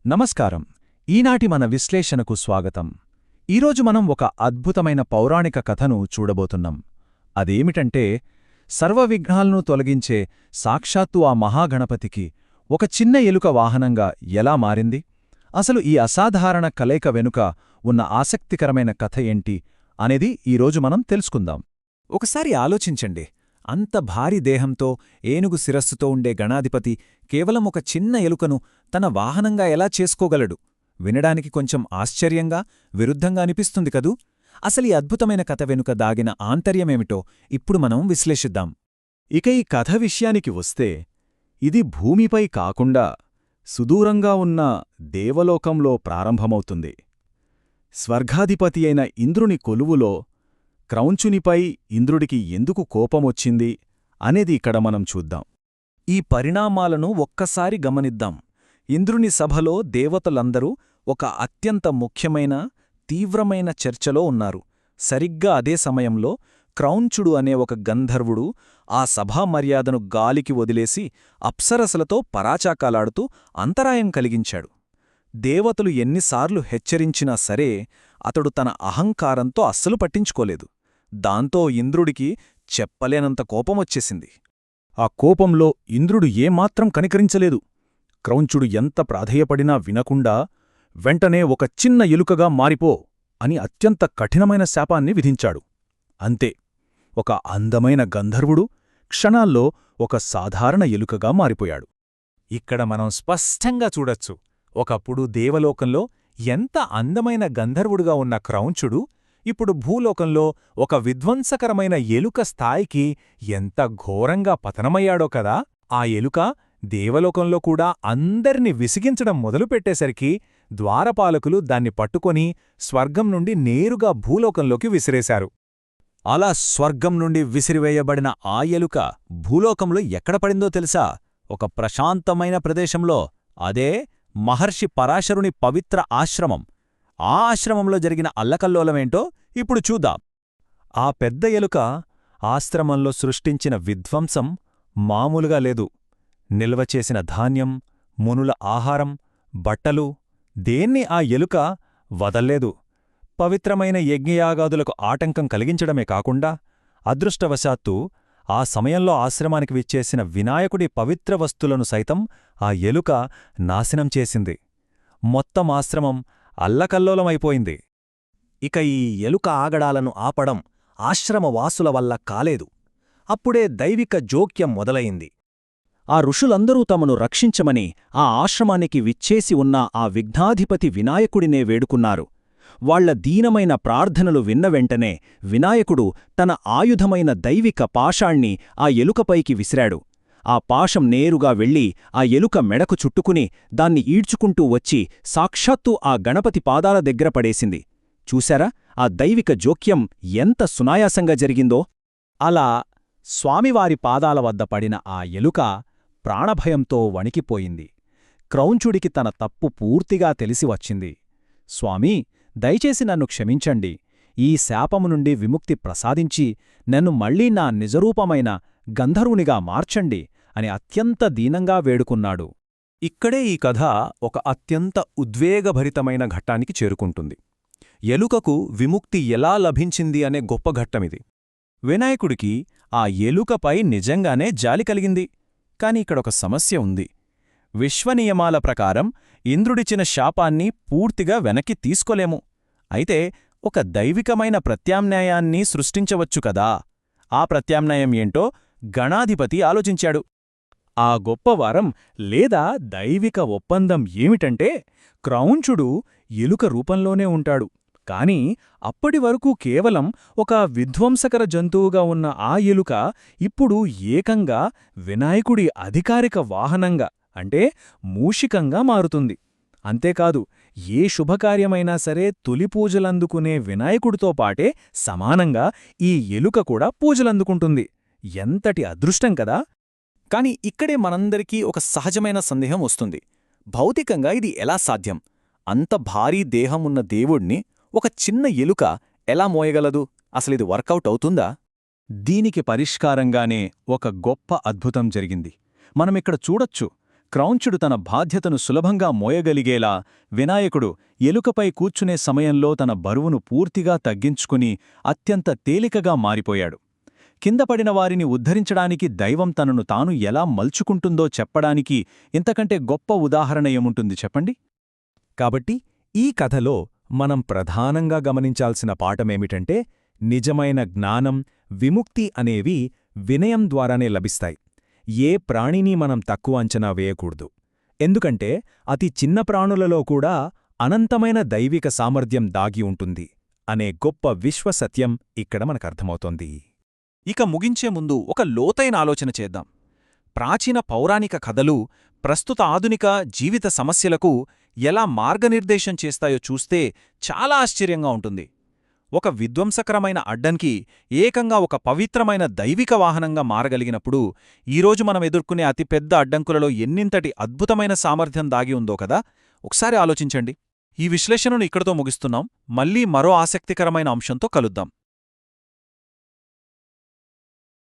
నమస్కారం. ఈనాటి మన విశ్లేషణకు స్వాగతం. ఈరోజు మనం ఒక అద్భుతమైన పౌరాణిక కథను చూడబోతున్నాం. అదేమిటంటే, సర్వవిఘ్నాలను తొలగించే సాక్షాత్తు ఆ మహాగణపతికి ఒక చిన్న ఎలుక వాహనంగా ఎలా మారింది? అసలు ఈ అసాధారణ కలయిక వెనుక ఉన్న ఆసక్తికరమైన కథ ఏంటి అనేది ఈరోజు మనం తెలుసుకుందాం. ఒకసారి ఆలోచించండి. అంత భారీ దేహంతో ఏనుగు శిరస్సుతో ఉండే గణాధిపతి కేవలం ఒక చిన్న ఎలుకను తన వాహనంగా ఎలా చేసుకోగలడు? వినడానికి కొంచెం ఆశ్చర్యంగా, విరుద్ధంగా అనిపిస్తుంది కదూ? అసలీ అద్భుతమైన కథ వెనుక దాగిన ఆంతర్యమేమిటో ఇప్పుడు మనం విశ్లేషిద్దాం. ఇక ఈ కథ విషయానికి వస్తే, ఇది భూమిపై కాకుండా సుదూరంగా ఉన్న దేవలోకంలో ప్రారంభమవుతుంది. స్వర్గాధిపతి అయిన ఇంద్రుని కొలువులో క్రౌంచునిపై ఇంద్రుడికి ఎందుకు కోపమొచ్చింది అనేది ఇక్కడ మనం చూద్దాం. ఈ పరిణామాలను ఒక్కసారి గమనిద్దాం. ఇంద్రుని సభలో దేవతలందరూ ఒక అత్యంత ముఖ్యమైన, తీవ్రమైన చర్చలో ఉన్నారు. సరిగ్గా అదే సమయంలో క్రౌంచుడు అనే ఒక గంధర్వుడు ఆ సభా మర్యాదను గాలికి వదిలేసి అప్సరసలతో పరాచాకాలాడుతూ అంతరాయం కలిగించాడు. దేవతలు ఎన్నిసార్లు హెచ్చరించినా సరే అతడు తన అహంకారంతో అస్సలు పట్టించుకోలేదు. దాంతో ఇంద్రుడికి చెప్పలేనంత కోపమొచ్చేసింది. ఆ కోపంలో ఇంద్రుడు ఏమాత్రం కనికరించలేదు. క్రౌంచుడు ఎంత ప్రాధేయపడినా వినకుండా వెంటనే ఒక చిన్న ఎలుకగా మారిపో అని అత్యంత కఠినమైన శాపాన్ని విధించాడు. అంతే, ఒక అందమైన గంధర్వుడు క్షణాల్లో ఒక సాధారణ ఎలుకగా మారిపోయాడు. ఇక్కడ మనం స్పష్టంగా చూడొచ్చు, ఒకప్పుడు దేవలోకంలో ఎంత అందమైన గంధర్వుడుగా ఉన్న క్రౌంచుడు ఇప్పుడు భూలోకంలో ఒక విధ్వంసకరమైన ఎలుక స్థాయికి ఎంత ఘోరంగా పతనమయ్యాడో కదా. ఆ ఎలుక దేవలోకంలో కూడా అందర్నీ విసిగించడం మొదలుపెట్టేసరికి ద్వారపాలకులు దాన్ని పట్టుకొని స్వర్గం నుండి నేరుగా భూలోకంలోకి విసిరేశారు. అలా స్వర్గం నుండి విసిరివేయబడిన ఆ ఎలుక భూలోకంలో ఎక్కడ పడిందో తెలుసా? ఒక ప్రశాంతమైన ప్రదేశంలో. అదే మహర్షి పరాశరుని పవిత్ర ఆశ్రమం. ఆ ఆశ్రమంలో జరిగిన అల్లకల్లోలమేంటో ఇప్పుడు చూద్దాం. ఆ పెద్ద ఎలుక ఆశ్రమంలో సృష్టించిన విధ్వంసం మామూలుగా లేదు. నిల్వచేసిన ధాన్యం, మునుల ఆహారం, బట్టలు దేన్ని ఆ ఎలుక వదల్లేదు. పవిత్రమైన యజ్ఞయాగాదులకు ఆటంకం కలిగించడమే కాకుండా అదృష్టవశాత్తు ఆ సమయంలో ఆశ్రమానికి విచ్చేసిన వినాయకుడి పవిత్ర వస్తులను సైతం ఆ ఎలుక నాశనం చేసింది. మొత్తం ఆశ్రమం అల్లకల్లోలమైపోయింది. ఇక ఈ ఎలుక ఆగడాలను ఆపడం ఆశ్రమవాసుల వల్ల కాలేదు. అప్పుడే దైవిక జోక్యం మొదలయింది. ఆ ఋషులందరూ తమను రక్షించమని ఆ ఆశ్రమానికి విచ్చేసి ఉన్న ఆ విఘ్నాధిపతి వినాయకుడినే వేడుకున్నారు. వాళ్ల దీనమైన ప్రార్థనలు విన్న వెంటనే వినాయకుడు తన ఆయుధమైన దైవిక పాశాణ్ణి ఆ ఎలుకపైకి విసిరాడు. ఆ పాశం నేరుగా వెళ్లి ఆ ఎలుక మెడకు చుట్టుకుని దాన్ని ఈడ్చుకుంటూ వచ్చి సాక్షాత్తు ఆ గణపతి పాదాల దగ్గర పడేసింది. చూశారా ఆ దైవిక జోక్యం ఎంత సునాయాసంగా జరిగిందో? అలా స్వామివారి పాదాల వద్ద పడిన ఆ ఎలుక ప్రాణభయంతో వణికిపోయింది. క్రౌంచుడికి తన తప్పు పూర్తిగా తెలిసి వచ్చింది. స్వామీ, దయచేసి నన్ను క్షమించండి. ఈ శాపము నుండి విముక్తి ప్రసాదించి నన్ను మళ్లీ నా నిజరూపమైన గంధర్వునిగా మార్చండి అని అత్యంత దీనంగా వేడుకున్నాడు. ఇక్కడే ఈ కథ ఒక అత్యంత ఉద్వేగభరితమైన ఘట్టానికి చేరుకుంటుంది. ఎలుకకు విముక్తి ఎలా లభించింది అనే గొప్ప ఘట్టమిది. వినాయకుడికి ఆ ఎలుకపై నిజంగానే జాలి కలిగింది. కాని ఇక్కడొక సమస్య ఉంది. విశ్వనియమాల ప్రకారం ఇంద్రుడిచిన శాపాన్ని పూర్తిగా వెనక్కి తీసుకోలేము. అయితే ఒక దైవికమైన ప్రత్యామ్నాయాన్ని సృష్టించవచ్చు కదా. ఆ ప్రత్యామ్నాయం ఏంటో గణాధిపతి ఆలోచించాడు. ఆ గొప్పవారం లేదా దైవిక ఒప్పందం ఏమిటంటే, క్రౌంచుడు ఎలుక రూపంలోనే ఉంటాడు. కాని అప్పటివరకు కేవలం ఒక విధ్వంసకర జంతువుగా ఉన్న ఆ ఎలుక ఇప్పుడు ఏకంగా వినాయకుడి అధికారిక వాహనంగా అంటే మూషికంగా మారుతుంది. అంతేకాదు, ఏ శుభకార్యమైనా సరే తొలి పూజలందుకునే వినాయకుడితో పాటే సమానంగా ఈ ఎలుక కూడా పూజలందుకుంటుంది. ఎంతటి అదృష్టం కదా. కాని ఇక్కడే మనందరికీ ఒక సహజమైన సందేహం వస్తుంది. భౌతికంగా ఇది ఎలా సాధ్యం? అంత భారీ దేహమున్న దేవుణ్ణి ఒక చిన్న ఎలుక ఎలా మోయగలదు? అసలిది వర్కౌట్ అవుతుందా? దీనికి పరిష్కారంగానే ఒక గొప్ప అద్భుతం జరిగింది. మనమిక్కడ చూడొచ్చు. క్రౌంచుడు తన బాధ్యతను సులభంగా మోయగలిగేలా వినాయకుడు ఎలుకపై కూర్చునే సమయంలో తన బరువును పూర్తిగా తగ్గించుకుని అత్యంత తేలికగా మారిపోయాడు. కిందపడిన వారిని ఉద్ధరించడానికి దైవం తనను తాను ఎలా మలుచుకుంటుందో చెప్పడానికి ఇంతకంటే గొప్ప ఉదాహరణ ఏముంటుంది చెప్పండి? కాబట్టి ఈ కథలో మనం ప్రధానంగా గమనించాల్సిన పాఠమేమిటంటే నిజమైన జ్ఞానం, విముక్తి అనేవి వినయం ద్వారానే లభిస్తాయి. ఏ ప్రాణిని మనం తక్కువ అంచనా వేయకూడదు. ఎందుకంటే అతి చిన్న ప్రాణులలో కూడా అనంతమైన దైవిక సామర్థ్యం దాగి ఉంటుంది అనే గొప్ప విశ్వసత్యం ఇక్కడ మనకర్థమవుతోంది. ఇక ముగించే ముందు ఒక లోతైన ఆలోచన చేద్దాం. ప్రాచీన పౌరాణిక కథలు ప్రస్తుత ఆధునిక జీవిత సమస్యలకు ఎలా మార్గనిర్దేశం చేస్తాయో చూస్తే చాలా ఆశ్చర్యంగా ఉంటుంది. ఒక విధ్వంసకరమైన అడ్డంకి ఏకంగా ఒక పవిత్రమైన దైవిక వాహనంగా మారగలిగినప్పుడు ఈరోజు మనం ఎదుర్కొనే అతిపెద్ద అడ్డంకులలో ఎన్నింతటి అద్భుతమైన సామర్థ్యం దాగి ఉందో కదా ఒకసారి ఆలోచించండి. ఈ విశ్లేషణను ఇక్కడితో ముగిస్తున్నాం. మళ్ళీ మరో ఆసక్తికరమైన అంశంతో కలుద్దాం.